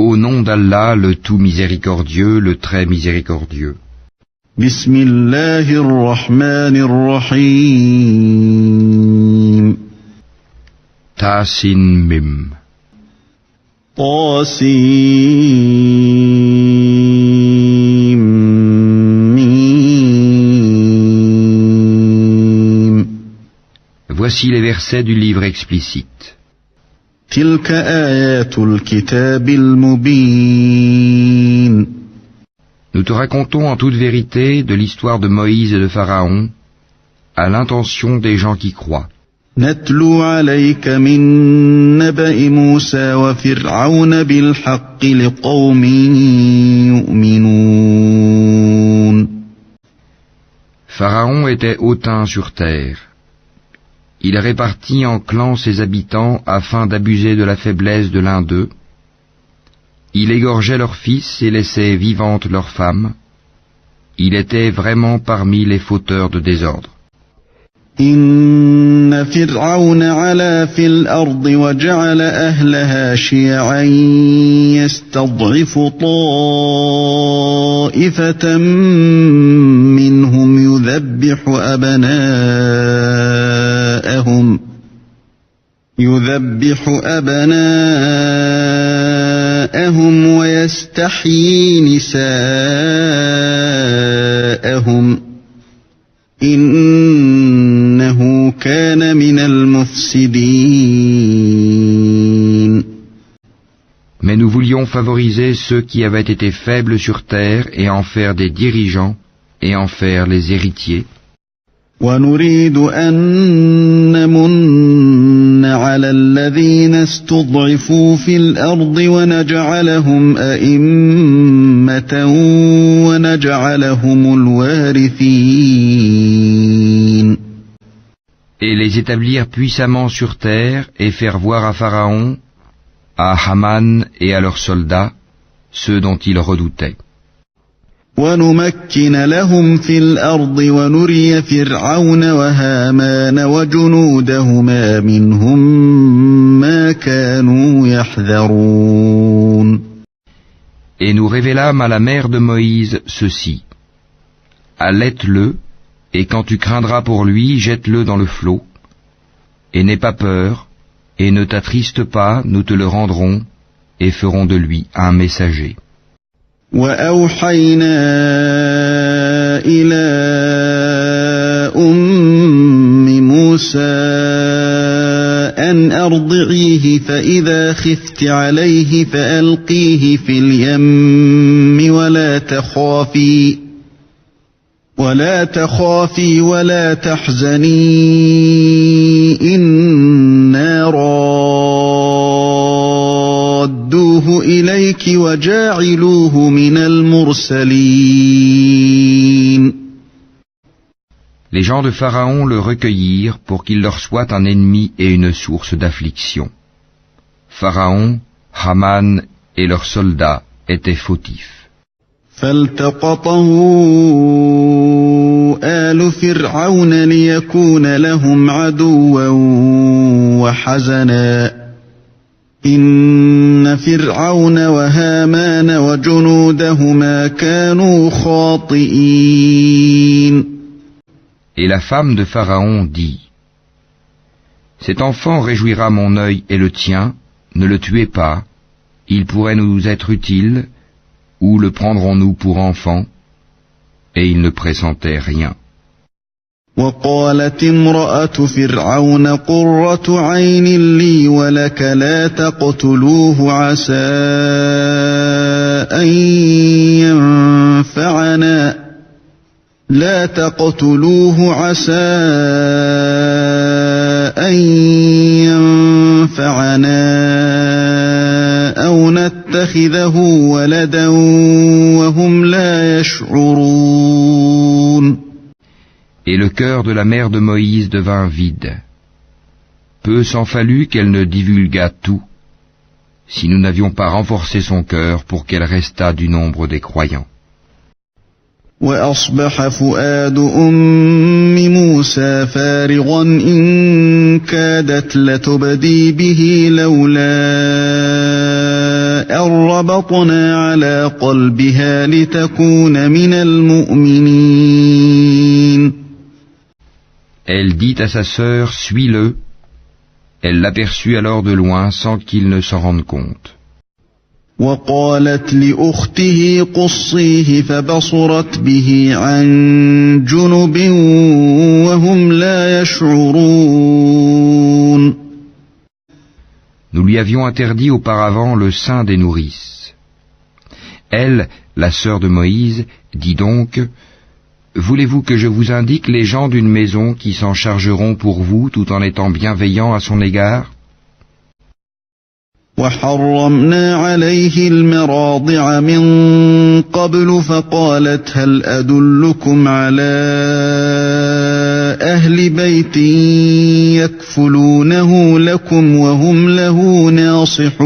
Au nom d'Allah, le tout miséricordieux, le très miséricordieux. Bismillahirrahmanirrahim. Tasin Mim. Tasim Mim. Voici les versets du livre explicite. تلك آيات الكتاب المبين. Nous te racontons en toute vérité de l'histoire de Moïse et de Pharaon, à l'intention des gens qui croient. نتلو عليك من نبأ موسى وفرعون بالحق لقوم يؤمنون. Pharaon était hautain sur terre. Il répartit en clans ses habitants afin d'abuser de la faiblesse de l'un d'eux. Il égorgeait leurs fils et laissait vivantes leurs femmes. Il était vraiment parmi les fauteurs de désordre. إن فرعون علا في الأرض وجعل أهلها شيعا يستضعف طائفة منهم يذبح أبناءهم ويستحيي نساءهم إنه كان من المفسدين. Mais nous voulions favoriser ceux qui avaient été faibles sur terre et en faire des dirigeants et en faire les héritiers. ونريد أن نمن على الذين استضعفوا في الأرض ونجعلهم أئمة ونجعلهم الوارثين. Et les établir puissamment sur terre et faire voir à Pharaon, à Haman et à leurs soldats, ceux dont ils redoutaient. ونمكن لهم في الأرض ونري فرعون وهامان وجنودهما منهم ما كانوا يحذرون. Et nous révélâmes à la mère de Moïse ceci. Allaite-le, et quand tu craindras pour lui, jette-le dans le flot. Et n'aie pas peur, et ne t'attriste pas, nous te le rendrons, et ferons de lui un messager. وأوحينا إلى موسى أن أرضعيه فإذا خفت عليه فألقيه في اليم ولا تخافي ولا تحزني إنا رادوه إليك وجاعلوه من المرسلين. Les gens de Pharaon le recueillirent pour qu'il leur soit un ennemi et une source d'affliction. Pharaon, Haman et leurs soldats étaient fautifs. فالتقطه آل فرعون ليكون لهم عدوا وحزنا إن فرعون وهامان وجنودهما كانوا خاطئين. Et la femme de Pharaon dit, cet enfant réjouira mon œil et le tien, ne le tuez pas, il pourrait nous être utile, ou le prendrons-nous pour enfant? Et il ne pressentait rien. وقالت امرأة فرعون قرة عين لي ولك لا تقتلوه عسى أن ينفعنا أو نتخذه ولدا وهم لا يشعرون. Et le cœur de la mère de Moïse devint vide. Peu s'en fallut qu'elle ne divulguât tout, si nous n'avions pas renforcé son cœur pour qu'elle restât du nombre des croyants. وأصبح فؤاد أم موسى فارغا إن كادت لتبدي به لولا أن ربطنا على قلبها لتكون من المؤمنين. Elle dit à sa sœur, suis-le. Elle l'aperçut alors de loin sans qu'il ne s'en rende compte. وقالت لأخته قصيه فبصرت به عن جنب وهم لا يشعرون. Nous lui avions interdit auparavant le sein des nourrices. Elle, la sœur de Moïse, dit donc, voulez-vous que je vous indique les gens d'une maison qui s'en chargeront pour vous tout en étant bienveillants à son égard? وحرمنا عليه المراضع من قبل فقالت هل أدلكم على أهل بيت يكفلونه لكم وهم له ناصحون.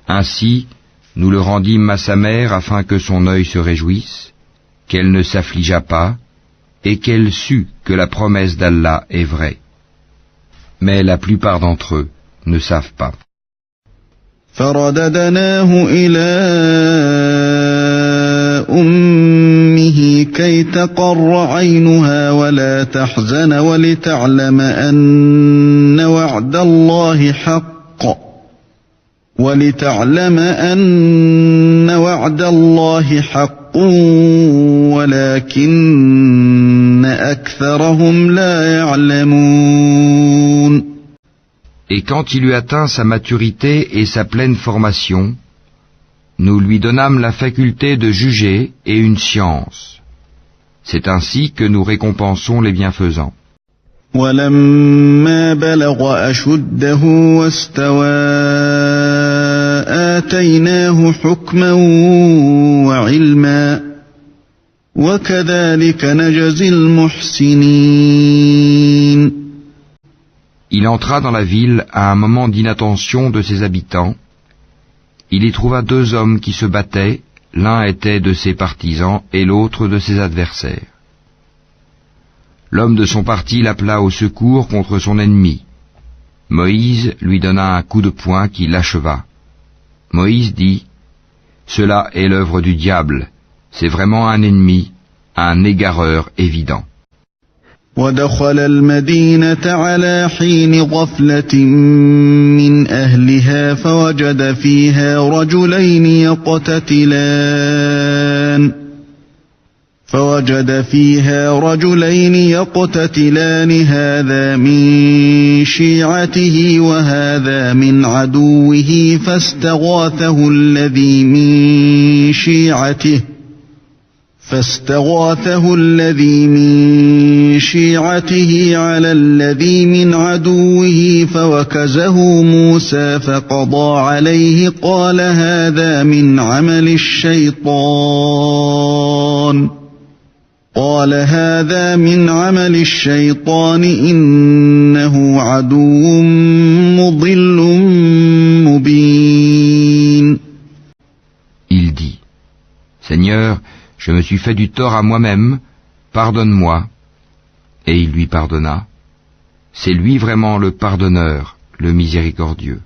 Ainsi, nous le rendîmes à sa mère afin que son œil se réjouisse, qu'elle ne s'affligeât pas, et qu'elle sût que la promesse d'Allah est vraie. Mais la plupart d'entre eux ne savent pas. فرددناه إلى أمه كي تقر عينها ولا تحزن ولتعلم أن وعد الله حق ولكن أكثرهم لا يعلمون. Et quand il eut atteint sa maturité et sa pleine formation, nous lui donnâmes la faculté de juger et une science. C'est ainsi que nous récompensons les bienfaisants. وَلَمَّا بَلَغَ أَشُدَّهُ وَاسْتَوَى آتَيْنَاهُ حُكْمًا وَعِلْمًا وَكَذَلِكَ نَجْزِي الْمُحْسِنِينَ. Il entra dans la ville à un moment d'inattention de ses habitants. Il y trouva deux hommes qui se battaient, l'un était de ses partisans et l'autre de ses adversaires. L'homme de son parti l'appela au secours contre son ennemi. Moïse lui donna un coup de poing qui l'acheva. Moïse dit, « Cela est l'œuvre du diable, c'est vraiment un ennemi, un égareur évident. » ودخل المدينة على حين غفلة من أهلها فوجد فيها رجلين يقتتلان هذا من شيعته وهذا من عدوه فاستغاثه الذي من شيعته على الذي من عدوه فوكزه موسى فقضى عليه قال هذا من عمل الشيطان إنه عدو مضل مبين. Il dit, Seigneur, je me suis fait du tort à moi-même, pardonne-moi. Et il lui pardonna. C'est lui vraiment le pardonneur, le miséricordieux.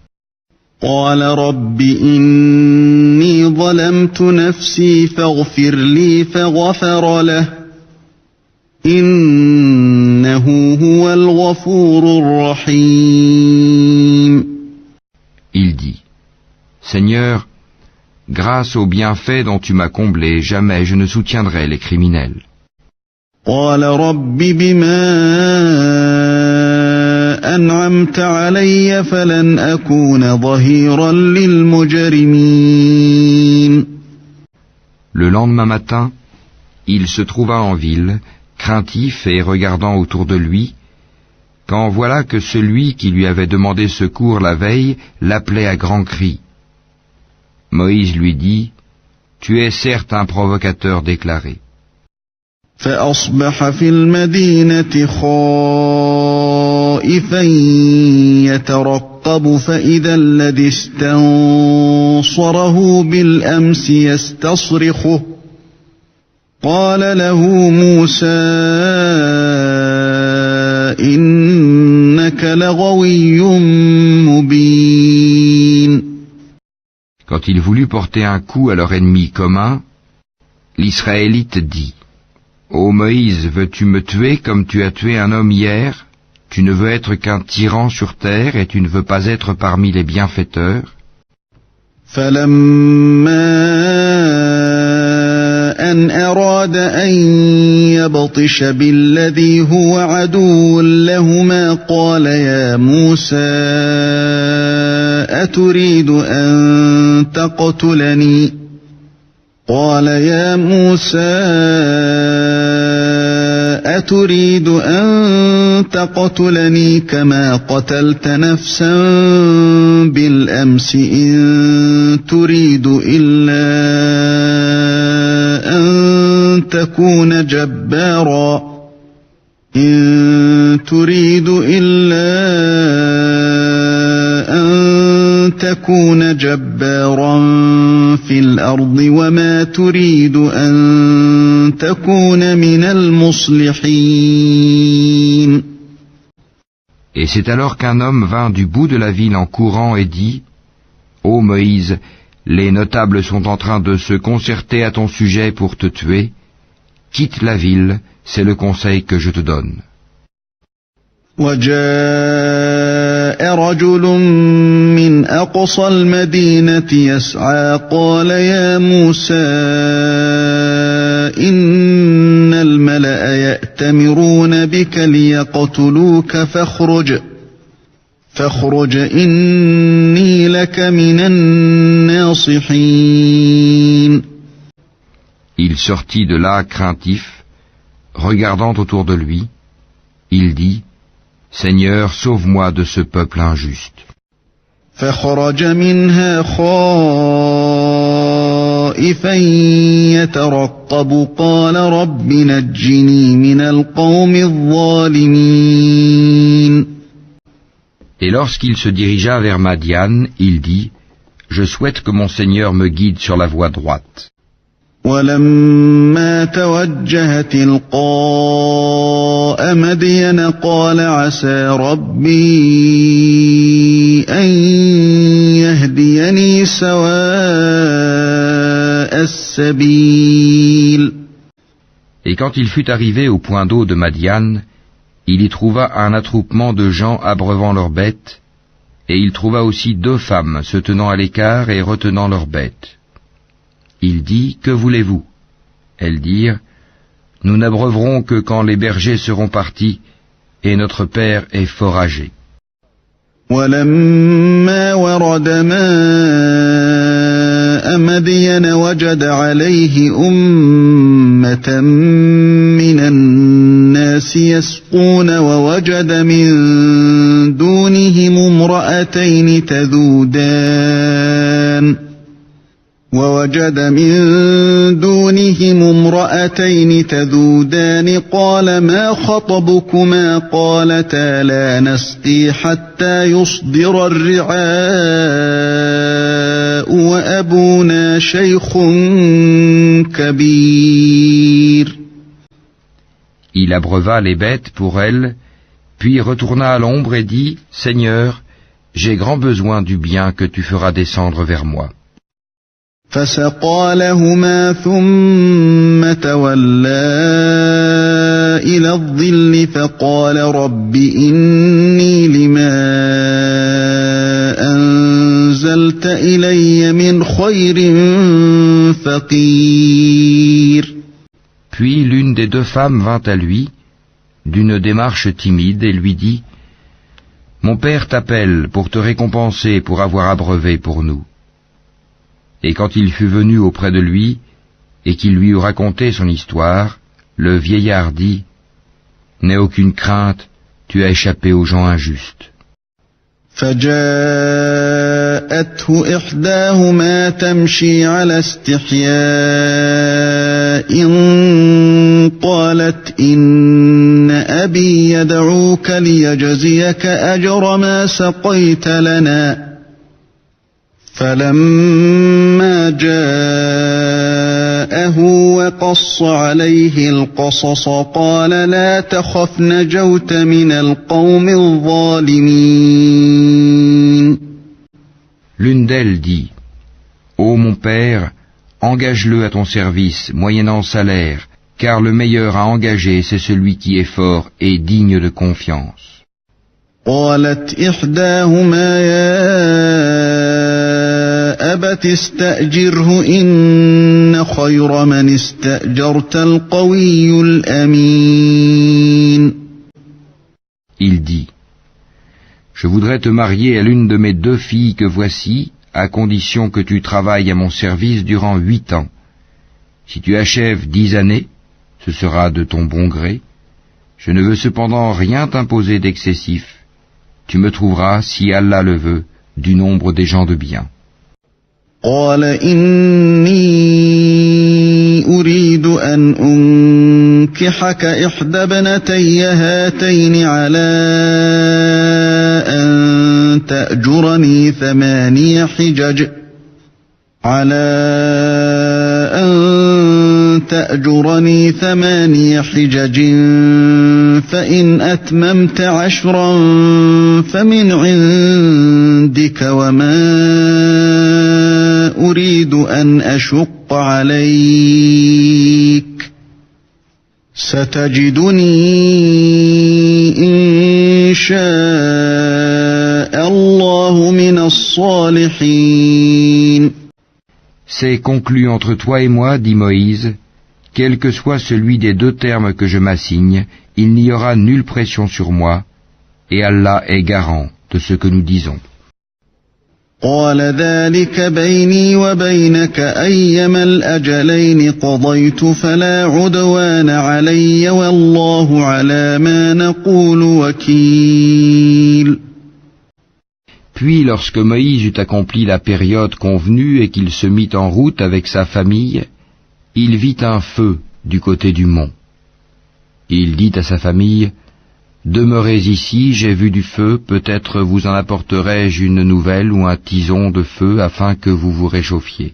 قال رب إني ظلمت نفسي فاغفر لي فغفر له إنه هو الغفور الرحيم. Il dit, Seigneur, grâce au bienfait dont tu m'as comblé, jamais je ne soutiendrai les criminels. قال رب بما أنعمت علي فلن أكون ظهيرا للمجرمين. Le lendemain matin, il se trouva en ville, craintif et regardant autour de lui, quand voilà que celui qui lui avait demandé secours la veille l'appelait à grands cris. Moïse lui dit, « Tu es certes un provocateur déclaré. » فأصبح في المدينة خائفا يترقب فإذا الذي استنصره بالأمس يستصرخه قال له موسى إنك لغوي مبين. Quand il voulut porter un coup à leur ennemi commun, l'Israélite dit: Ô Moïse, veux-tu me tuer comme tu as tué un homme hier? Tu ne veux être qu'un tyran sur terre et tu ne veux pas être parmi les bienfaiteurs? أن أراد أن يبطش بالذي هو عدو لهما قال يا موسى أتريد أن تقتلني كما قتلت نفسا بالأمس إن تريد إلا أن تكون جبارا في الأرض وما تريد أن تكون من المصلحين. Et c'est alors qu'un homme vint du bout de la ville en courant et dit: Ô Moïse, les notables sont en train de se concerter à ton sujet pour te tuer. Quitte la ville, c'est le conseil que je te donne. وجاء رجل من أقصى المدينة يسعى قال يا موسى إن الملأ يأتمرون بك ليقتلوك فاخرج إني لك من الناصحين. Il sortit de là craintif, regardant autour de lui. Il dit: Seigneur, sauve-moi de ce peuple injuste. فخرج منها خائفا يترقب قال رب نجني من القوم الظالمين. Et lorsqu'il se dirigea vers Madian, il dit: Je souhaite que mon Seigneur me guide sur la voie droite. ولما توجه تلقاء مدين قال عسى ربي أن يهديني سواء السبيل. Et quand il fut arrivé au point d'eau de Madian, il y trouva un attroupement de gens abreuvant leurs bêtes, et il trouva aussi 2 femmes se tenant à l'écart et retenant leurs bêtes. Il dit: Que voulez-vous? Elles dirent: Nous n'abreuverons que quand les bergers seront partis, et notre père est fort âgé. ولما ورد ماء مدين وجد عليه أمة من الناس يسقون ووجد من دونهم امرأتين تذودان قال ما خطبكما قالتا لا نسقي حتى يصدر الرعاء وأبونا شيخ كبير. Il abreuva les bêtes pour elle, puis retourna à l'ombre et dit: Seigneur, j'ai grand besoin du bien que tu feras descendre vers moi. فسقى لهما ثم تولى إلى الظل فقال رب إني لما أنزلت إلي من خير فقير. Puis l'une des 2 femmes vint à lui, d'une démarche timide, et lui dit: Mon père t'appelle pour te récompenser pour avoir abreuvé pour nous. Et quand il fut venu auprès de lui, et qu'il lui eut raconté son histoire, le vieillard dit: N'aie aucune crainte, tu as échappé aux gens injustes. فجاءته إحداهما تمشي على استحياء قالت إن أبي يدعوك ليجزيك أجر ما سقيت لنا. فلما جاءه وقص عليه القصص قال لا تخف نجوت من القوم الظالمين. L'une d'elles dit: Ô mon père, engage-le à ton service, moyennant salaire, car le meilleur à engager, c'est celui qui est fort et digne de confiance. قالت إحداهما يا أبت استأجره إن خير من استأجرت القوي الأمين. Il dit, je voudrais te marier à l'une de mes 2 filles que voici, à condition que tu travailles à mon service durant 8 ans. Si tu achèves 10 années, ce sera de ton bon gré. Je ne veux cependant rien t'imposer d'excessif. Tu me trouveras, si Allah le veut, du nombre des gens de bien. قال إني أريد أن أنكحك إحدى ابنتي هاتين على أن تأجرني 8 حجج فإن أتممت 10 فمن عندك وما أريد أن أشق عليك ستجدني إن شاء الله من الصالحين. C'est conclu entre toi et moi, dit Moïse, quel que soit celui des 2 termes que je m'assigne, il n'y aura nulle pression sur moi, et Allah est garant de ce que nous disons. قال ذلك بيني وبينك أيما الأجلين قضيت فلا عدوان علي والله على ما نقول وكيل. Puis lorsque Moïse eut accompli la période convenue et qu'il se mit en route avec sa famille, il vit un feu du côté du mont. Il dit à sa famille, « Demeurez ici, j'ai vu du feu, peut-être vous en apporterai-je une nouvelle ou un tison de feu afin que vous vous réchauffiez. »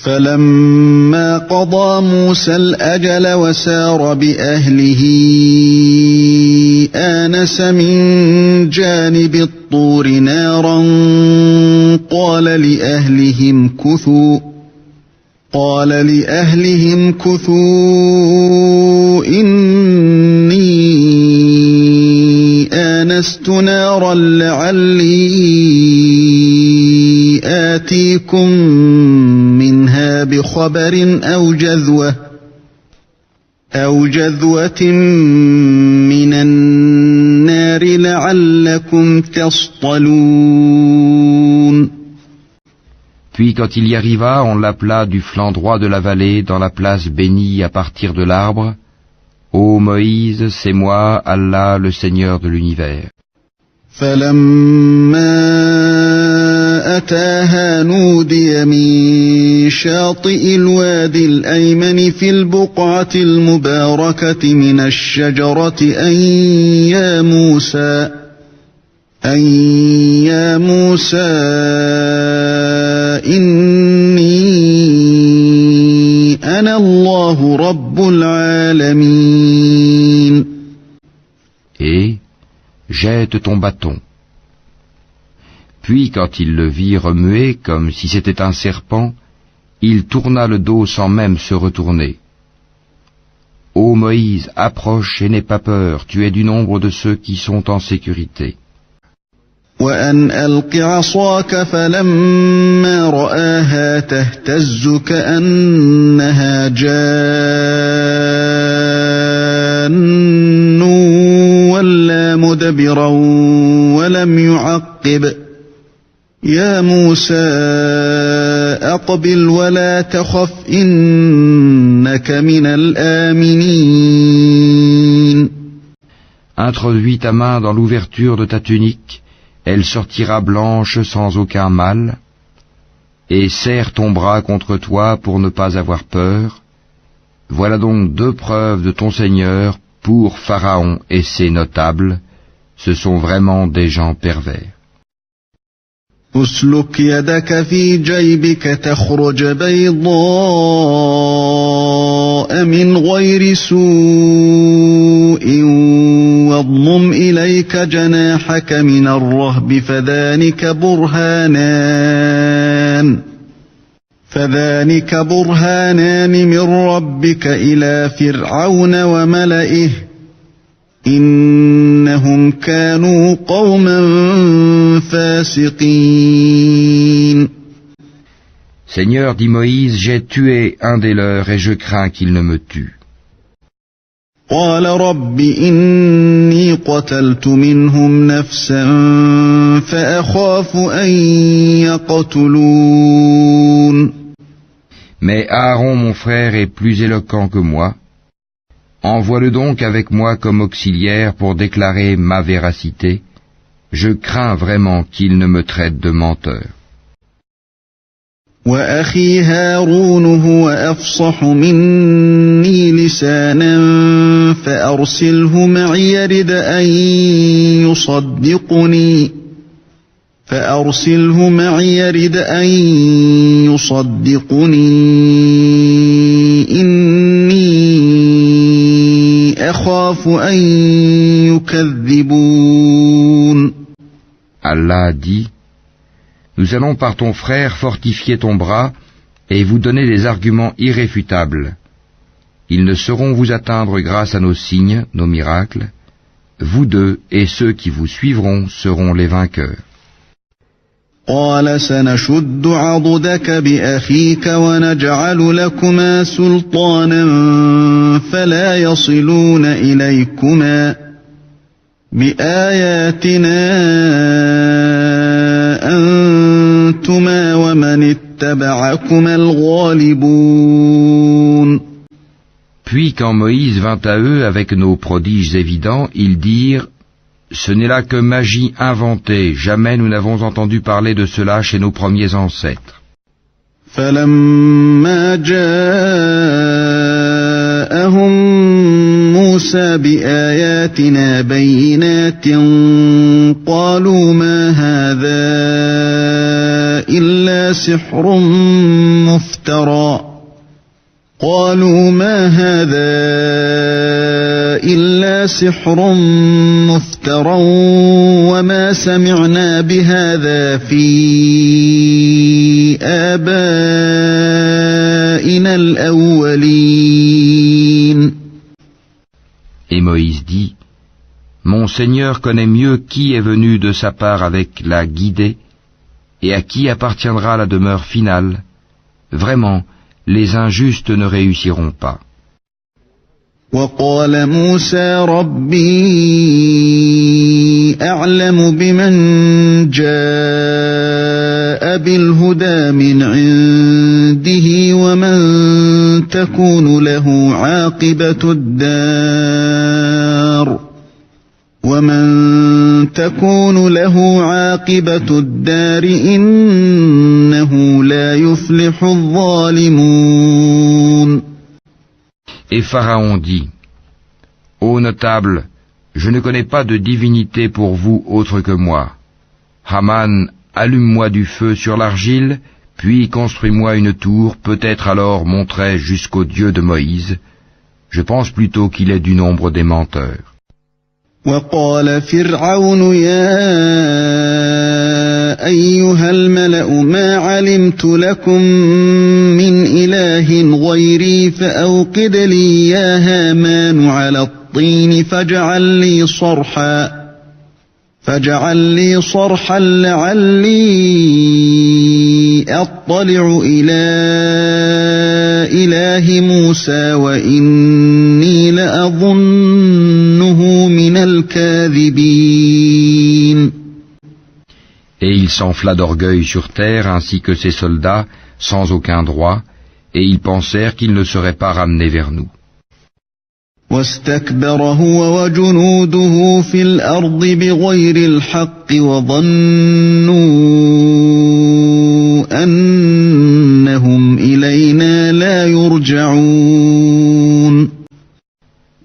فلما قضى موسى الأجل وسار بأهله آنس من جانب الطور نارا قال لأهلهم كثوا إني آنست نارا لعلي آتيكم منها بخبر أو جذوة من النار لعلكم تصطلون. Puis quand il y arriva, on l'appela du flanc droit de la vallée dans la place bénie à partir de l'arbre. Ô Moïse, c'est moi, Allah, le Seigneur de l'univers. فلما أتاها نودي من شاطئ الوادي الأيمن في البقعة المباركة من الشجرة أن يا موسى إني أنا الله رب العالمين. Et jette ton bâton. Puis quand il le vit remuer comme si c'était un serpent, il tourna le dos sans même se retourner. Ô Moïse, approche et n'aie pas peur, tu es du nombre de ceux qui sont en sécurité. وأن ألق عصاك فلما رآها تهتز كأنها جان ولا مدبرا ولم يعقب يا موسى أقبل ولا تخف إنك من الآمنين. Introduis ta main dans l'ouverture de ta tunique, elle sortira blanche sans aucun mal, et serre ton bras contre toi pour ne pas avoir peur. Voilà donc 2 preuves de ton Seigneur pour Pharaon et ses notables, ce sont vraiment des gens pervers. أسلك يدك في جيبك تخرج بيضاء من غير سوء واضمم إليك جناحك من الرهب فذلك برهانان. فذلك برهانان من ربك إلى فرعون وملئه إنهم كانوا قوما فاسقين. Seigneur, dit Moïse, j'ai tué un des leurs et je crains qu'il ne me tue. قال رب إني قتلت منهم نفسا فأخاف أن يقتلون. Mais Aaron, mon frère, est plus éloquent que moi. Envoie-le donc avec moi comme auxiliaire pour déclarer ma véracité. Je crains vraiment qu'il ne me traite de menteur. وأخي هارون هو أفصح مني لسانا فأرسله معي يرد أن يصدقني إني أخاف أن يكذبون. Allah dit: Nous allons par ton frère fortifier ton bras et vous donner des arguments irréfutables. Ils ne sauront vous atteindre grâce à nos signes, nos miracles. Vous deux et ceux qui vous suivront seront les vainqueurs. قال سنشد عضدك بأخيك ونجعل لكما سلطانا فلا يصلون إليكما بآياتنا أنتما ومن اتبعكما الغالبون. Puis quand Moïse vint à eux avec nos prodiges évidents, ils dirent: Ce n'est là que magie inventée, jamais nous n'avons entendu parler de cela chez nos premiers ancêtres. فلما جاءهم موسى بآياتنا بينات قالوا ما هذا إلا سحر مفترى وما سمعنا بهذا في آبائنا الأولين. Et Moïse dit: Mon Seigneur connaît mieux qui est venu de sa part avec la guidée et à qui appartiendra la demeure finale. Vraiment, les injustes ne réussiront pas. وقال موسى ربي أعلم بمن جاء بالهدى من عنده ومن تكون له عاقبة الدار إنه لا يفلح الظالمون. Et Pharaon dit: Ô notable, je ne connais pas de divinité pour vous autre que moi. Haman, allume-moi du feu sur l'argile, puis construis-moi une tour, peut-être alors monterai-je jusqu'au Dieu de Moïse. Je pense plutôt qu'il est du nombre des menteurs. وقال فرعون يا أيها الملأ ما علمت لكم من إله غيري فأوقد لي يا هامان على الطين فاجعل لي صرحا لعلي أطلع إلى إله موسى وإني لأظنه من الكاذبين. Et il s'enfla d'orgueil sur terre ainsi que ses soldats, sans aucun droit, et ils pensèrent qu'ils ne seraient pas ramenés vers nous. واستكبر هو وجنوده في الأرض بغير الحق وظنوا أنهم إلينا لا يرجعون.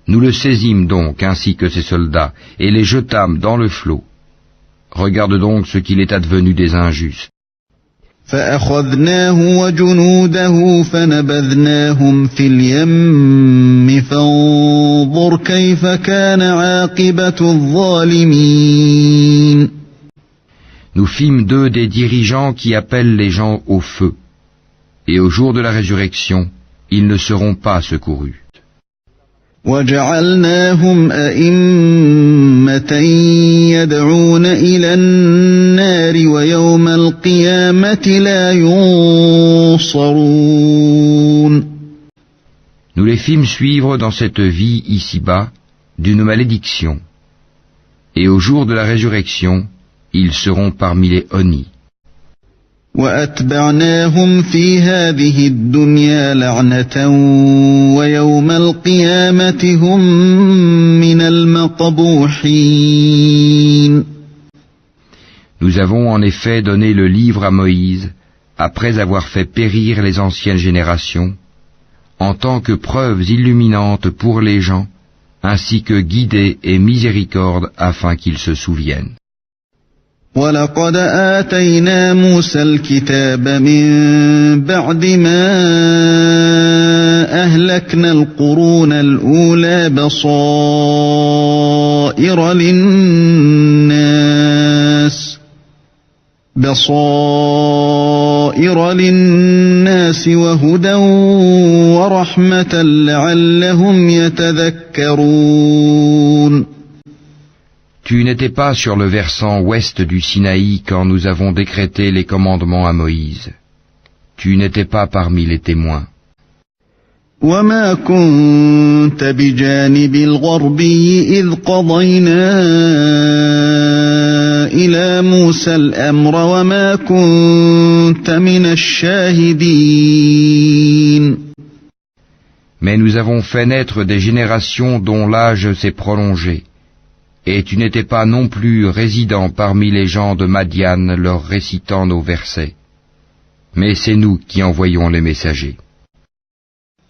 Nous le saisîmes donc ainsi que ses soldats, et les jetâmes dans le flot. Regarde donc ce qu'il est advenu des injustes. فأخذناه وجنوده فنبذناهم في اليم فانظر كيف كان عاقبة الظالمين. Nous fîmes d'eux des dirigeants qui appellent les gens au feu. Et au jour de la résurrection, ils ne seront pas secourus. وَجَعَلْنَاهُمْ أَئِمَّةً يَدْعُونَ إِلَى النَّارِ وَيَوْمَ الْقِيَامَةِ لَا يُنصَرُونَ. Nous les fîmes suivre dans cette vie ici-bas d'une malédiction. Et au jour de la résurrection, ils seront parmi les honnis. وَأَتْبَعْنَاهُمْ فِي هَذِهِ الدُّنْيَا لَعْنَةً وَيَوْمَ الْقِيَامَةِ هُمْ مِنَ الْمَقْبُوحِينَ. Nous avons en effet donné le livre à Moïse, après avoir fait périr les anciennes générations, en tant que preuves illuminantes pour les gens, ainsi que guidée et miséricorde afin qu'ils se souviennent. وَلَقَدْ آتَيْنَا مُوسَى الْكِتَابَ مِن بَعْدِ مَا أَهْلَكْنَا الْقُرُونَ الْأُولَى بَصَائِرَ لِلنَّاسِ وَهُدًى وَرَحْمَةً لَعَلَّهُمْ يَتَذَكَّرُونَ. Tu n'étais pas sur le versant ouest du Sinaï quand nous avons décrété les commandements à Moïse. Tu n'étais pas parmi les témoins. وَمَا كُنْتَ بِجَانِبِ الْغَرْبِيِّ إِذْ قَضَيْنَا إِلَى مُوسَى الْأَمْرَ وَمَا كُنْتَ مِنَ الشَّاهِدِينَ. Mais nous avons fait naître des générations dont l'âge s'est prolongé. Et tu n'étais pas non plus résident parmi les gens de Madian leur récitant nos versets. Mais c'est nous qui envoyons les messagers.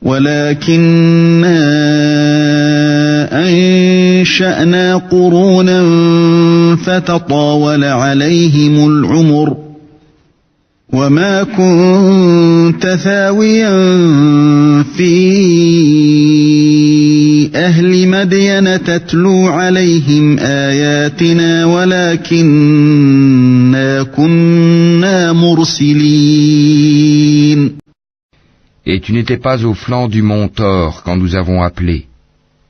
وَلَكِنَّا أَنشَأْنَا قُرُونًا فَتَطَاوَلَ عَلَيْهِمُ الْعُمُرُ وَمَا كُنْتَ ثَاوِيًا فِي أَهْلِ مَدْيَنَ تَتْلُو عَلَيْهِمْ آيَاتِنَا وَلَكِنَّا كُنَّا مُرْسِلِينَ. Et tu n'étais pas au flanc du mont Thor quand nous avons appelé,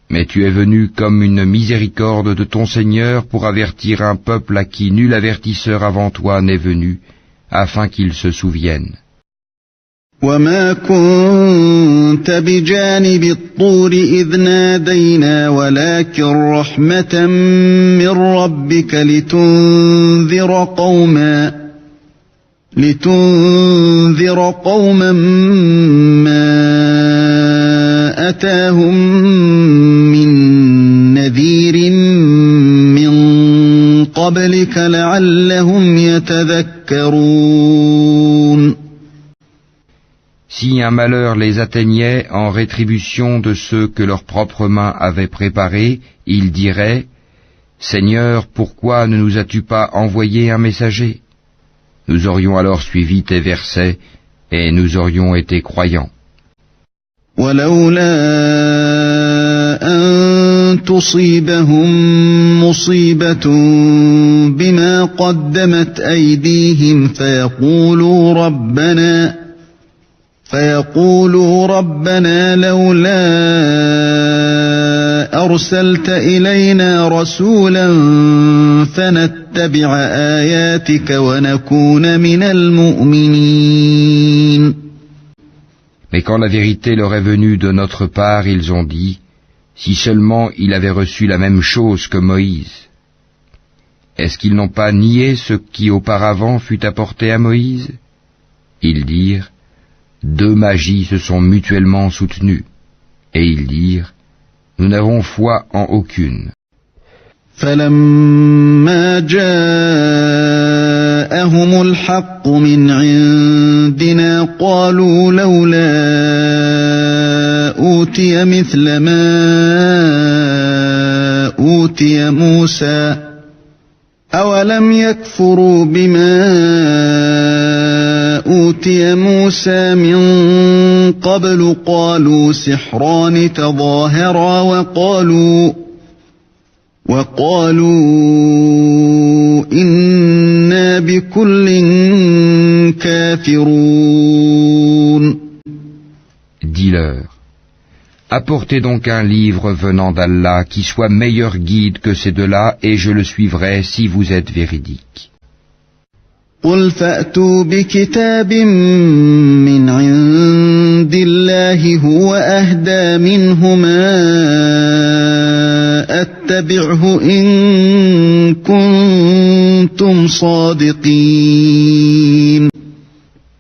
mais tu es venu comme une miséricorde de ton Seigneur pour avertir un peuple à qui nul avertisseur avant toi n'est venu, afin qu'ils se souviennent. وَمَا كُنْتَ بِجَانِبِ الطُّورِ إِذْ نَادَيْنَا وَلَكِنْ رَحْمَةً مِّن رَّبِّكَ لِتُنذِرَ قَوْمًا مَّا أَتَاهُم مِّن نَّذِيرٍ مِّن قَبْلِكَ لَعَلَّهُمْ يَتَذَكَّرُونَ. Si un malheur les atteignait en rétribution de ceux que leurs propres mains avaient préparés, ils diraient « Seigneur, pourquoi ne nous as-tu pas envoyé un messager ?» Nous aurions alors suivi tes versets et nous aurions été croyants. وَلَوْلَا أَن تُصِيبَهُم مُّصِيبَةٌ بِمَا قَدَّمَتْ أَيْدِيهِمْ فيقولوا ربنا لولا أرسلت إلينا رسولا فنتبع آياتك ونكون من المؤمنين. Mais quand la vérité leur est venue de notre part, ils ont dit, si seulement il avait reçu la même chose que Moïse. Est-ce qu'ils n'ont pas nié ce qui auparavant fut apporté à Moïse? Ils dirent, deux magies se sont mutuellement soutenues. Et ils dirent, nous n'avons foi en aucune. فَلَمَّا جَاءَهُمُ الْحَقُّ مِنْ عِنْدِنَا قَالُوا لَوْلَا أُوتِيَ مِثْلَ مَا أُوتِيَ مُوسَى أَوَلَمْ يَكْفُرُوا بِمَا أُوتِيَ مُوسَى مِنْ قَبْلُ قَالُوا سِحْرَانِ تَظَاهَرَا وقالوا إِنَّا بِكُلٍّ كَافِرُونَ. dis-leur, apportez donc un livre venant d'Allah qui soit meilleur guide que ces deux-là, et je le suivrai si vous êtes véridiques. قل فأتوا بكتاب من عند الله هو أهدى منهما أتبعه إن كنتم صادقين.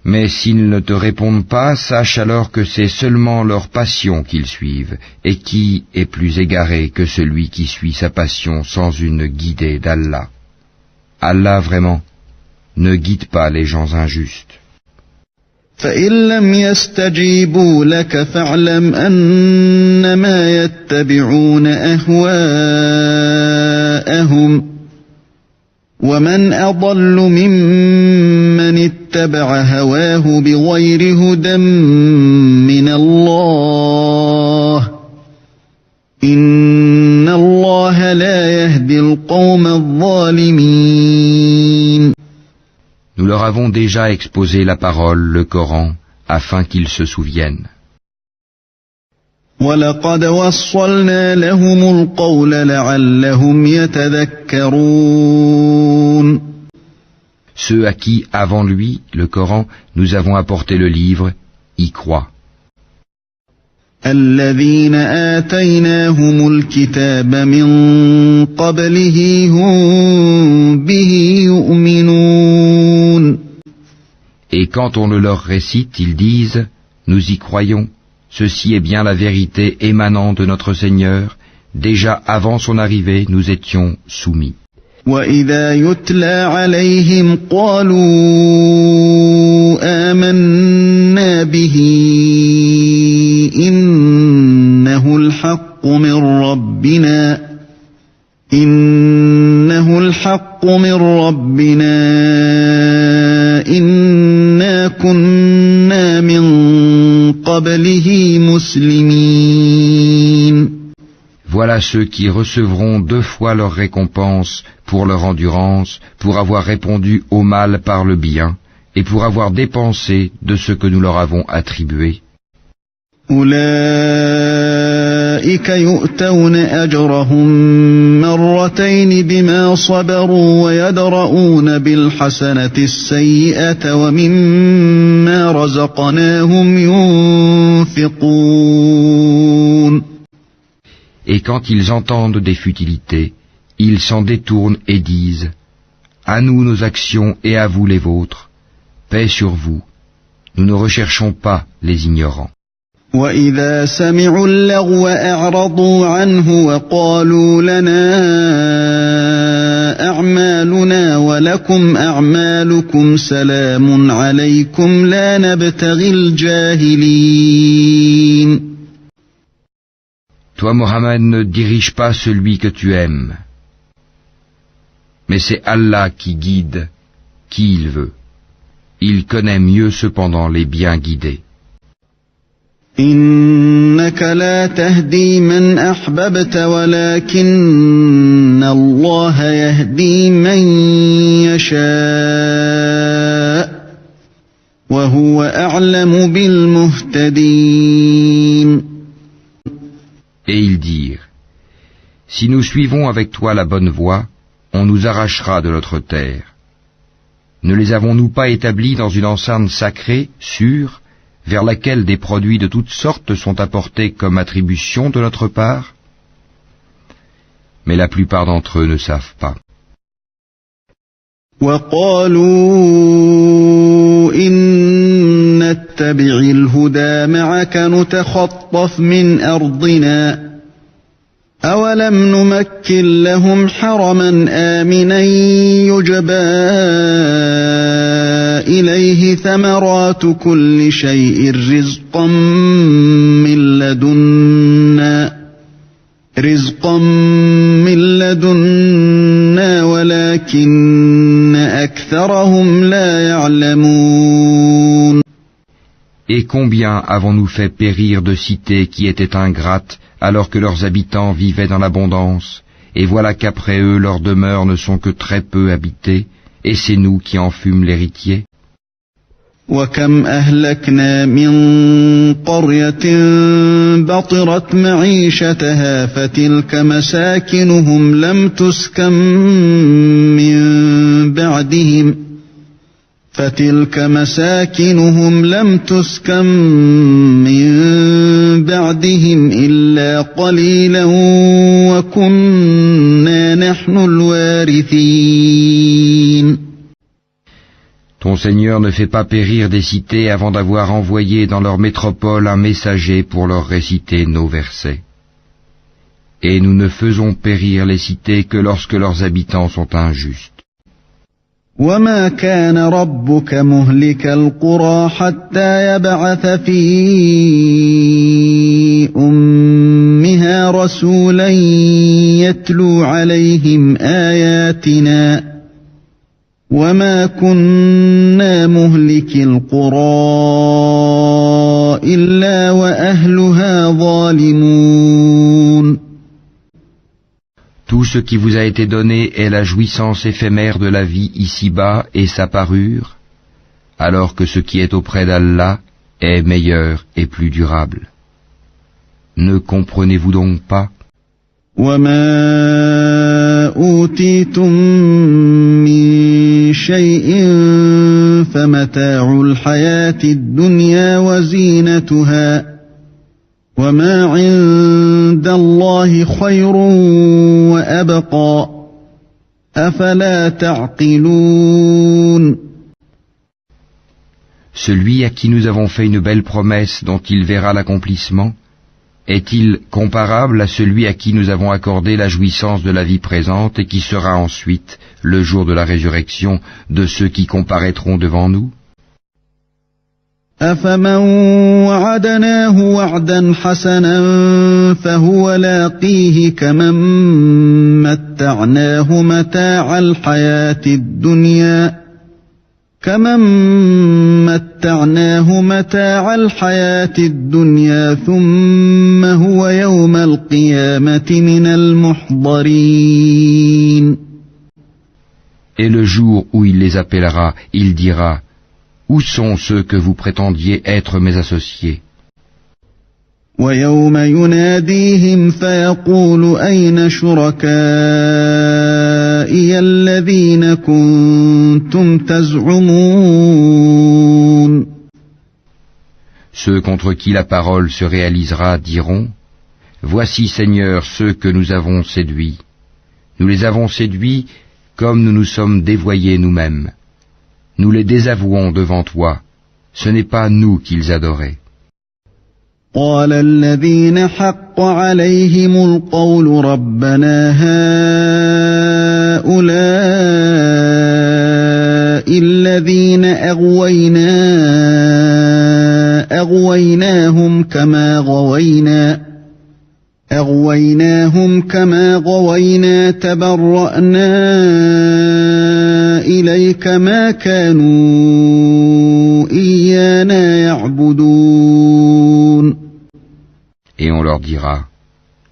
Mais s'ils ne te répondent pas, sache alors que c'est seulement leur passion qu'ils suivent, et qui est plus égaré que celui qui suit sa passion sans une guidée d'Allah. Allah vraiment ne guide pas les gens injustes. فإن لم يستجيبوا لك فاعلم أنما يتبعون أهواءهم ومن أضل ممن اتبع هواه بغير هدى من الله إن الله لا يهدي القوم الظالمين. Nous leur avons déjà exposé la parole, le Coran, afin qu'ils se souviennent. وَلَقَدْ وَصَّلْنَا لَهُمُ الْقَوْلَ لَعَلَّهُمْ يَتَذَكَّرُونَ. Ceux à qui, avant lui, le Coran, nous avons apporté le livre, y croient. الَّذِينَ آتَيْنَاهُمُ الْكِتَابَ مِنْ قَبْلِهِ هُمْ بِهِ يُؤْمِنُونَ. Et quand on le leur récite, ils disent, nous y croyons, ceci est bien la vérité émanant de notre Seigneur, déjà avant son arrivée, nous étions soumis. وَإِذَا يُتْلَى عَلَيْهِمْ قَالُوا آمَنَّا بِهِ إِنَّهُ الْحَقُّ مِنْ رَبِّنَا إِنَّا كُنَّا مِنْ قَبْلِهِ مُسْلِمِينَ. Voilà ceux qui recevront 2 fois leur récompense pour leur endurance, pour avoir répondu au mal par le bien, et pour avoir dépensé de ce que nous leur avons attribué. أولئك يؤتون أجرهم مرتين بما صبروا ويدرؤون بالحسنة السيئة ومما رزقناهم ينفقون. Et quand ils entendent des futilités, ils s'en détournent et disent, à nous nos actions et à vous les vôtres, paix sur vous, nous ne recherchons pas les ignorants. وَإِذَا سَمِعُوا اللَّغْوَ أَعْرَضُوا عَنْهُ وَقَالُوا لَنَا أَعْمَالُنَا وَلَكُمْ أَعْمَالُكُمْ سَلَامٌ عَلَيْكُمْ لَا نَبْتَغِي الْجَاهِلِينَ. Toi, Mohammed, ne dirige pas celui que tu aimes. Mais c'est Allah qui guide qui il veut. Il connaît mieux cependant les bien guidés. إِنَّكَ لَا تَهْدِي مَنْ أَحْبَبْتَ وَلَكِنَّ اللَّهَ يَهْدِي مَنْ يَشَاءُ وَهُوَ أَعْلَمُ بِالْمُهْتَدِينَ. Et ils dirent, si nous suivons avec toi la bonne voie, on nous arrachera de notre terre. Ne les avons-nous pas établis dans une enceinte sacrée, sûre, vers laquelle des produits de toutes sortes sont apportés comme attribution de notre part? Mais la plupart d'entre eux ne savent pas. وَقَالُوا إِنَّ نَتَّبِعِ الْهُدَى مَعَكَ نُتَخَطَّفْ مِنْ أَرْضِنَا أَوَلَمْ نُمَكِّنْ لَهُمْ حَرَمًا آمِنًا يُجْبَى إِلَيْهِ ثَمَرَاتُ كُلِّ شَيْءٍ رِزْقًا مِّن لَّدُنَّا وَلَكِنَّ أَكْثَرَهُمْ لَا يَعْلَمُونَ. Et combien avons-nous fait périr de cités qui étaient ingrates alors que leurs habitants vivaient dans l'abondance, et voilà qu'après eux leurs demeures ne sont que très peu habitées, et c'est nous qui en fûmes l'héritier. وكم أهلكنا من قرية بطرت معيشتها فتلك مساكنهم لم تسكن من بعدهم إلا قليلا وكنا نحن الوارثين. Ton Seigneur ne fait pas périr des cités avant d'avoir envoyé dans leur métropole un messager pour leur réciter nos versets. Et nous ne faisons périr les cités que lorsque leurs habitants sont injustes. وما كان ربك مهلك القرى حتى يبعث في أمها رسولا يتلو عليهم آياتنا وما كنا مهلك القرى إلا وأهلها ظالمون. Tout ce qui vous a été donné est la jouissance éphémère de la vie ici-bas et sa parure, alors que ce qui est auprès d'Allah est meilleur et plus durable. Ne comprenez-vous donc pas? وما أوتيتم من شيء فمتاع الحياة الدنيا وزينتها وما عند الله خير وأبقى أفلا تعقلون. Celui à qui nous avons fait une belle promesse dont il verra l'accomplissement, est-il comparable à celui à qui nous avons accordé la jouissance de la vie présente et qui sera ensuite, le jour de la résurrection, de ceux qui comparaîtront devant nous? أفمن وعدناه وعدا حسنا فهو لاقيه كمن متعناه متاع الحياة الدنيا ثم هو يوم القيامة من المحضرين. Et le jour où il les appellera, il dira: Où sont ceux que vous prétendiez être mes associés? ويوم يناديهم فيقول أين شركائي الذين كنتم تزعمون. Ceux contre qui la parole se réalisera diront: Voici, Seigneur, ceux que nous avons séduits. Nous les avons séduits comme nous nous sommes dévoyés nous-mêmes. Nous les désavouons devant toi. Ce n'est pas nous qu'ils adoraient. قال الذين حق عليهم القول ربنا هؤلاء الذين أغويناهم كما غوينا تبرأنا إليك ما كانوا إيانا يعبدون. Et on leur dira: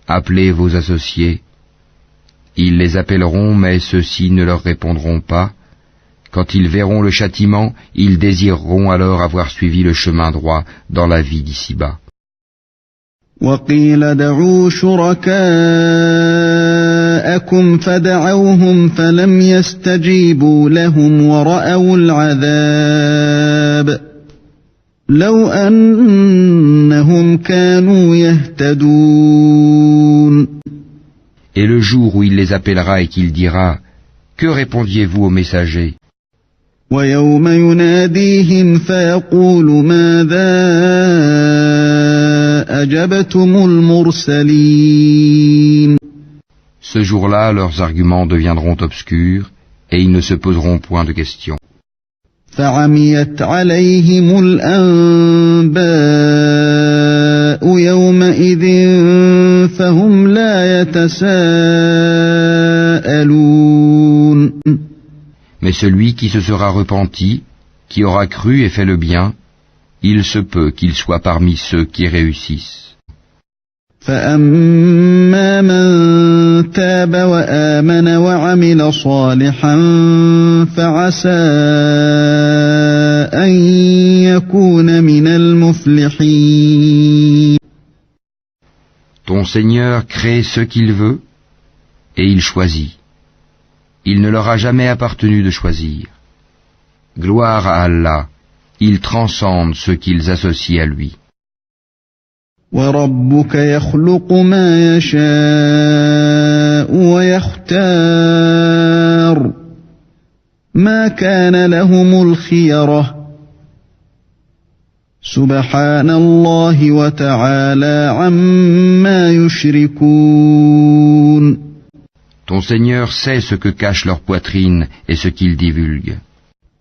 Appelez vos associés. Ils les appelleront, mais ceux-ci ne leur répondront pas. Quand ils verront le châtiment, ils désireront alors avoir suivi le chemin droit dans la vie d'ici-bas. وقيل دعوا شركاءكم فدعوهم فلم يستجيبوا لهم ورأوا العذاب لو أنهم كانوا يهتدون. Et le jour où il les appellera et qu'il dira: Que répondiez-vous aux messagers? ويوم يناديهم فيقول ماذا أجبتم المرسلين. Ce jour-là, leurs arguments deviendront obscurs et ils ne se poseront point de questions. فعميت عليهم الأنباء يومئذ فهم لا يتساءلون. Mais celui qui se sera repenti, qui aura cru et fait le bien, il se peut qu'il soit parmi ceux qui réussissent. فأما من تاب وآمن وعمل صالحا فعسى أن يكون من المفلحين. Ton Seigneur crée ce qu'il veut et il choisit. Il ne leur a jamais appartenu de choisir. Gloire à Allah, il transcende ceux qu'ils associent à lui. وَرَبُّكَ يَخْلُقُ مَا يَشَاءُ وَيَخْتَارُ مَا كَانَ لَهُمُ الْخِيَرَةُ سُبْحَانَ اللَّهِ وَتَعَالَى عَمَّا يُشْرِكُونَ. Ton Seigneur sait ce que cache leur poitrine et ce qu'ils divulguent.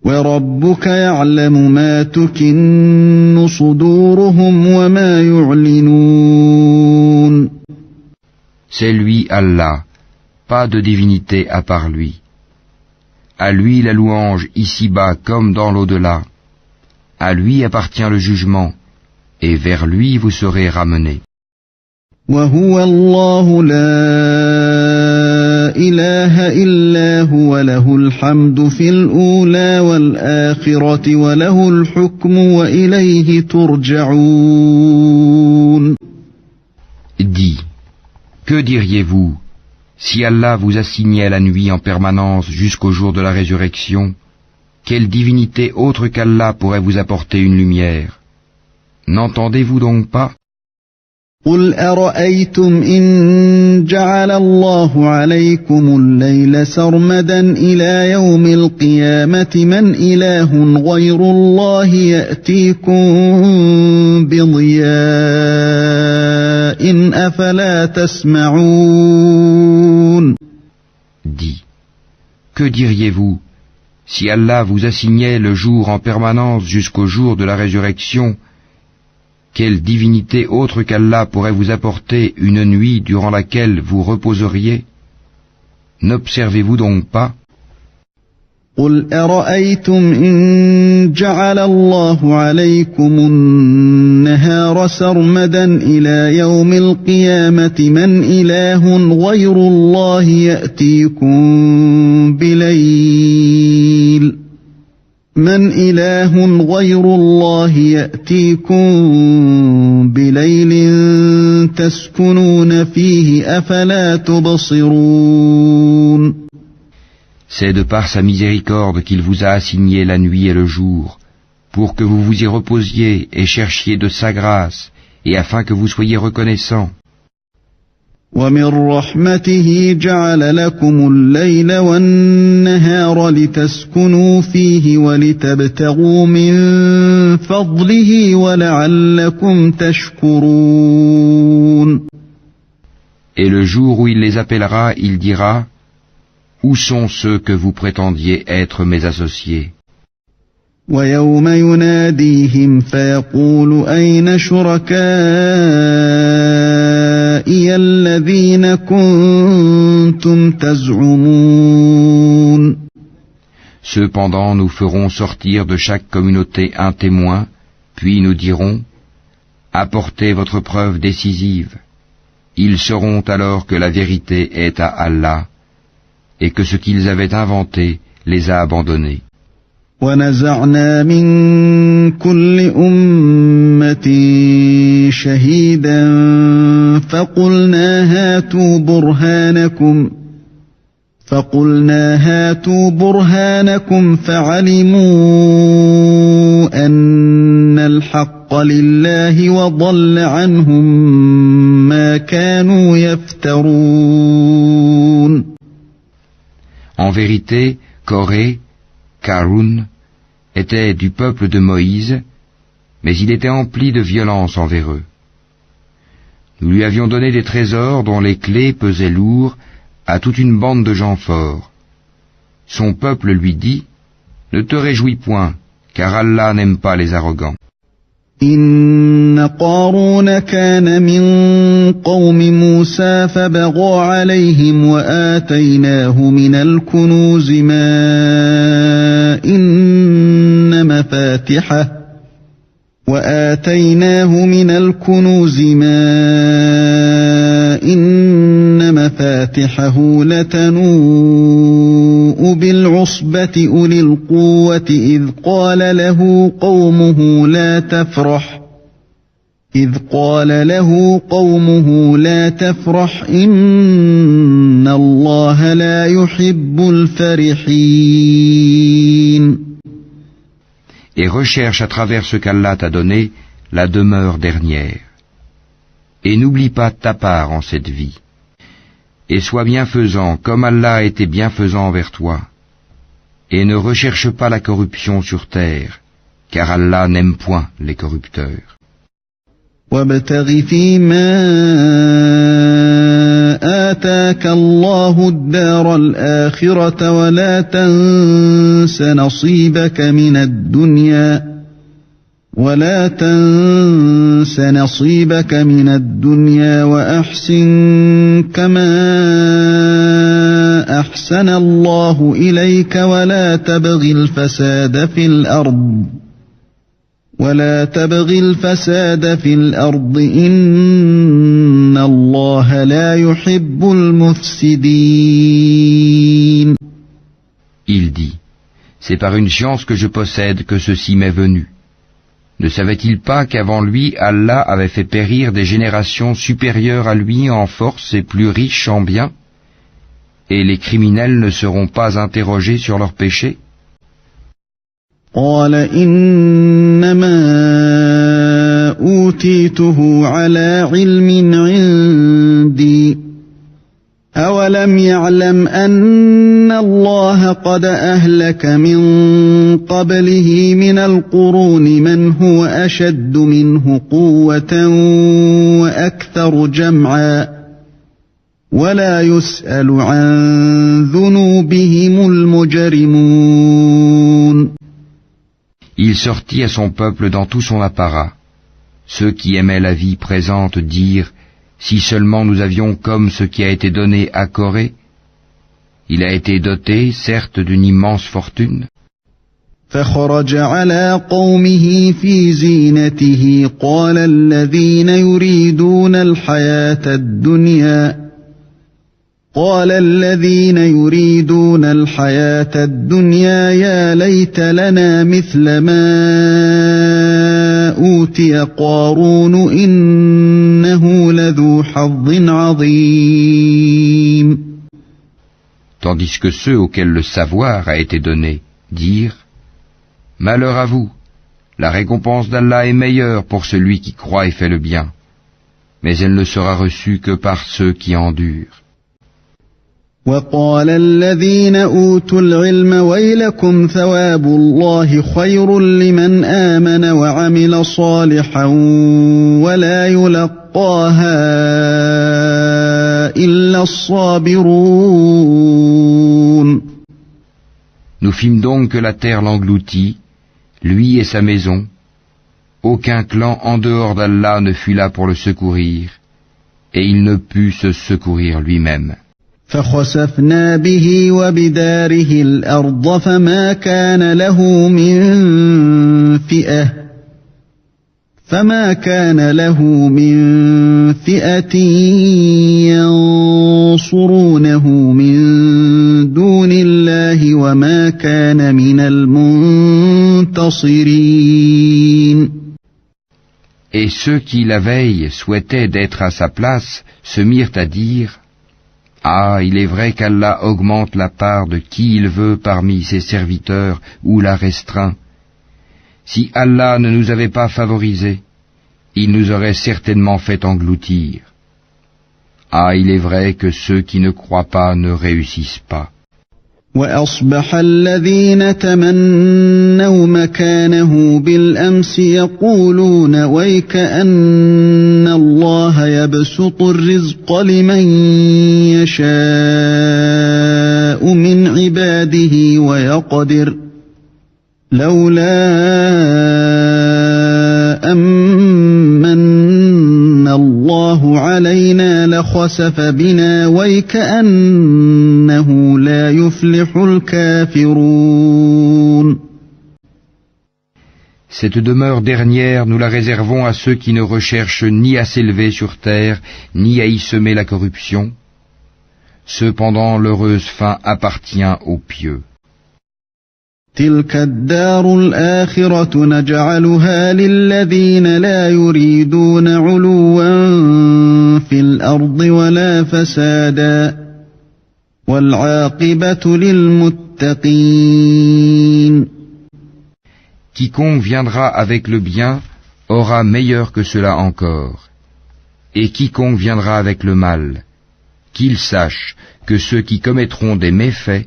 وَرَبُّكَ يَعْلَمُ مَا تُكِنُّ صُدُورُهُمْ وَمَا يُعْلِنُونَ. C'est lui, Allah, pas de divinité à part lui. À lui la louange ici-bas comme dans l'au-delà. À lui appartient le jugement, et vers lui vous serez ramenés. وَهُوَ اللَّهُ لَا إِلَٰهَ إِلَّا هُوَ لَهُ الْحَمْدُ فِي الْأُولَى وَالْآخِرَةِ وَلَهُ الْحُكْمُ وَإِلَيْهِ تُرْجَعُونَ. Dis, que diriez-vous si Allah vous assignait la nuit en permanence jusqu'au jour de la résurrection? Quelle divinité autre qu'Allah pourrait vous apporter une lumière? N'entendez-vous donc pas? قُلْ أَرَأَيْتُمْ إِنْ جَعَلَ اللَّهُ عَلَيْكُمُ اللَّيْلَ سَرْمَدًا إِلَى يَوْمِ الْقِيَامَةِ مَنْ إِلَٰهٌ غَيْرُ اللَّهِ يَأْتِيكُمْ بِضِيَاءٍ أَفَلَا تَسْمَعُونَ. Dis, que diriez-vous si Allah vous assignait le jour en permanence jusqu'au jour de la résurrection? Quelle divinité autre qu'Allah pourrait vous apporter une nuit durant laquelle vous reposeriez? N'observez-vous donc pas? قُلْ أَرَأَيْتُمْ إِنْ جَعَلَ اللَّهُ عَلَيْكُمُ النَّهَارَ سَرْمَدًا إِلَى يَوْمِ الْقِيَامَةِ مَنْ إِلَٰهٌ غَيْرُ اللَّهِ يَأْتِيكُمْ بِلَيْلٍ تَسْكُنُونَ فِيهِ أَفَلَا تُبْصِرُونَ. C'est de par sa miséricorde qu'il vous a assigné la nuit et le jour, pour que vous vous y reposiez et cherchiez de sa grâce, et afin que vous soyez reconnaissants. وَمِنْ رَحْمَتِهِ جَعَلَ لَكُمُ اللَّيْلَ وَالنَّهَارَ لِتَسْكُنُوا فِيهِ وَلِتَبْتَغُوا مِنْ فَضْلِهِ وَلَعَلَّكُمْ تَشْكُرُونَ. Et le jour où il les appellera, il dira: Où sont ceux que vous prétendiez être mes associés? وَيَوْمَ يُنَادِيهِمْ فَيَقُولُ أَيْنَ شُرَكَائِيَ الَّذِينَ كُنْتُمْ تَزْعُمُونَ. Cependant nous ferons sortir de chaque communauté un témoin, puis nous dirons: Apportez votre preuve décisive. Ils sauront alors que la vérité est à Allah, et que ce qu'ils avaient inventé les a abandonnés. وَنَزَعْنَا مِنْ كُلِّ أُمَّةٍ شَهِيدًا فَقُلْنَا هَاتُوا بُرْهَانَكُمْ فَعَلِمُوا أَنَّ الْحَقَّ لِلَّهِ وَضَلَّ عَنْهُمْ مَا كَانُوا يَفْتَرُونَ. En vérité, Coré, Karun, était du peuple de Moïse, mais il était empli de violence envers eux. Nous lui avions donné des trésors dont les clés pesaient lourd à toute une bande de gens forts. Son peuple lui dit: Ne te réjouis point, car Allah n'aime pas les arrogants. إن قارون كان من قوم موسى فبغى عليهم وآتيناه من الكنوز ما إن مفاتحه لتنوء ينوء بالعصبة أولي القوة إذ قال له قومه لا تفرح إن الله لا يحب الفرحين. Et recherche à travers ce qu'Allah t'a donné la demeure dernière. Et n'oublie pas ta part en cette vie. Et sois bienfaisant comme Allah a été bienfaisant envers toi. Et ne recherche pas la corruption sur terre, car Allah n'aime point les corrupteurs. وابتغ فيما آتاك الله الدار الآخرة ولا تنس نصيبك من الدنيا وأحسن كما أحسن الله إليك ولا تبغ الفساد في الأرض إن الله لا يحب المفسدين. Il dit, c'est par une science que je possède que ceci m'est venu. Ne savait-il pas qu'avant lui, Allah avait fait périr des générations supérieures à lui en force et plus riches en biens? Et les criminels ne seront pas interrogés sur leurs péchés? قال إنما أوتيته على علم عندي أولم يعلم أن الله قد أهلك من قبله من القرون من هو أشد منه قوة وأكثر جمعا ولا يسأل عن ذنوبهم المجرمون. Il sortit à son peuple dans tout son apparat. Ceux qui aimaient la vie présente dirent, si seulement nous avions comme ce qui a été donné à Corée. Il a été doté, certes, d'une immense fortune. فخرج على قومه في زينته قال الذين يريدون الحياة الدنيا يا ليت لنا مثل ما أوتي قارون إنه لذو حظ عظيم. Tandis que ceux auxquels le savoir a été donné dirent, malheur à vous, la récompense d'Allah est meilleure pour celui qui croit et fait le bien, mais elle ne sera reçue que par ceux qui endurent. وقال الذين أوتوا العلم ويلكم ثواب الله خير لمن آمن وعمل صالحا ولا يلقاها إلا الصابرون. Nous fîmes donc que la terre l'engloutit, lui et sa maison. Aucun clan en dehors d'Allah ne fut là pour le secourir, et il ne put se secourir lui-même. فخسفنا به وبداره الأرض فما كان له من فئة ينصرونه من دون الله وما كان من المنتصرين. Et ceux qui la veille souhaitaient d'être à sa place se mirent à dire, ah, il est vrai qu'Allah augmente la part de qui il veut parmi ses serviteurs ou la restreint. Si Allah ne nous avait pas favorisés, il nous aurait certainement fait engloutir. Ah, il est vrai que ceux qui ne croient pas ne réussissent pas. وأصبح الذين تمنوا مكانه بالأمس يقولون ويك أن الله يبسط الرزق لمن يشاء من عباده ويقدر لولا أمن الله علينا لخسف بنا ويكأنه لا يفلح الكافرون. Cette demeure dernière, nous la réservons à ceux qui ne recherchent ni à s'élever sur terre, ni à y semer la corruption. Cependant l'heureuse fin appartient aux pieux. تلك الدار الآخرة نجعلها للذين لا يريدون علوا في الأرض ولا فسادا والعاقبة للمتقين. Quiconque viendra avec le bien aura meilleur que cela encore. Et quiconque viendra avec le mal, qu'il sache que ceux qui commettront des méfaits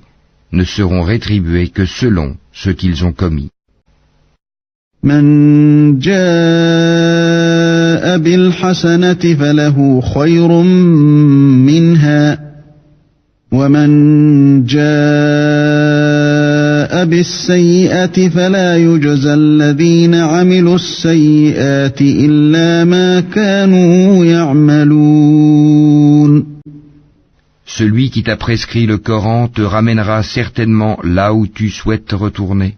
ne seront rétribués que selon ce qu'ils ont commis. من جاء بالحسنة فله خير منها ومن جاء بالسيئة فلا يجزى الذين عملوا السيئات إلا ما كانوا يعملون. Celui qui t'a prescrit le Coran te ramènera certainement là où tu souhaites retourner.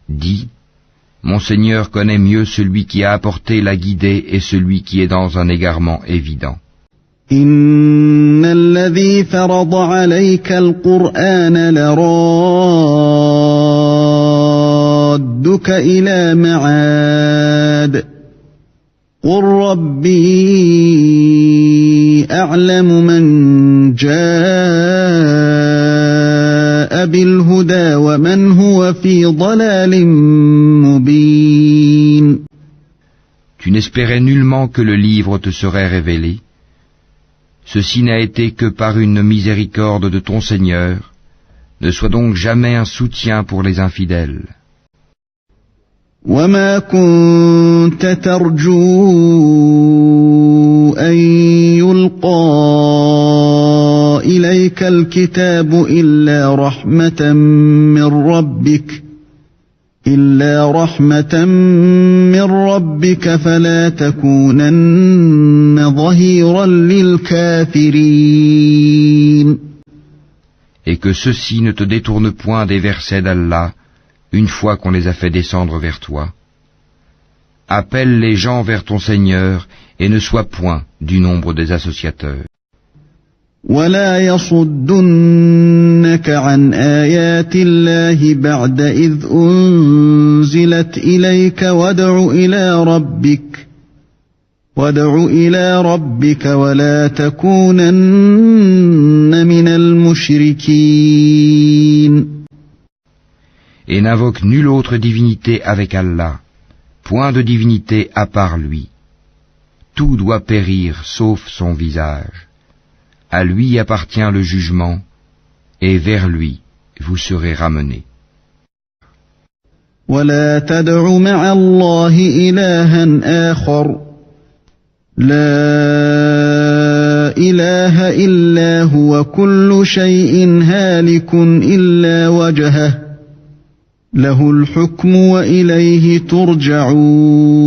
Dis, mon Seigneur connaît mieux celui qui a apporté la guidée et celui qui est dans un égarement évident. إن الذي فرض عليك القرآن لرادك إلى معاد قل ربي أعلم من جاء بالهدى ومن هو في ضلال مبين. Tu n'espérais nullement que le livre te serait révélé. Ceci n'a été que par une miséricorde de ton Seigneur. Ne sois donc jamais un soutien pour les infidèles. وما كنت ترجو أن يلقى إليك الكتاب إلا رحمة من ربك فلا تكونن ظهيرا للكافرين. Et que ceux-ci ne te détournent point des versets d'Allah, une fois qu'on les a fait descendre vers toi. Appelle les gens vers ton Seigneur et ne sois point du nombre des associateurs. ولا يصدنك عن آيات الله بعد إذ أنزلت إليك وادع إلى ربك ولا تكونن من المشركين. Et n'invoque nulle autre divinité avec Allah, point de divinité à part lui. Tout doit périr sauf son visage. À lui appartient le jugement, et vers lui vous serez ramenés. ولا تدع مع الله إلها آخر لا إله إلا هو كل شيء هالك إلا وجهه له الحكم وإليه ترجعون.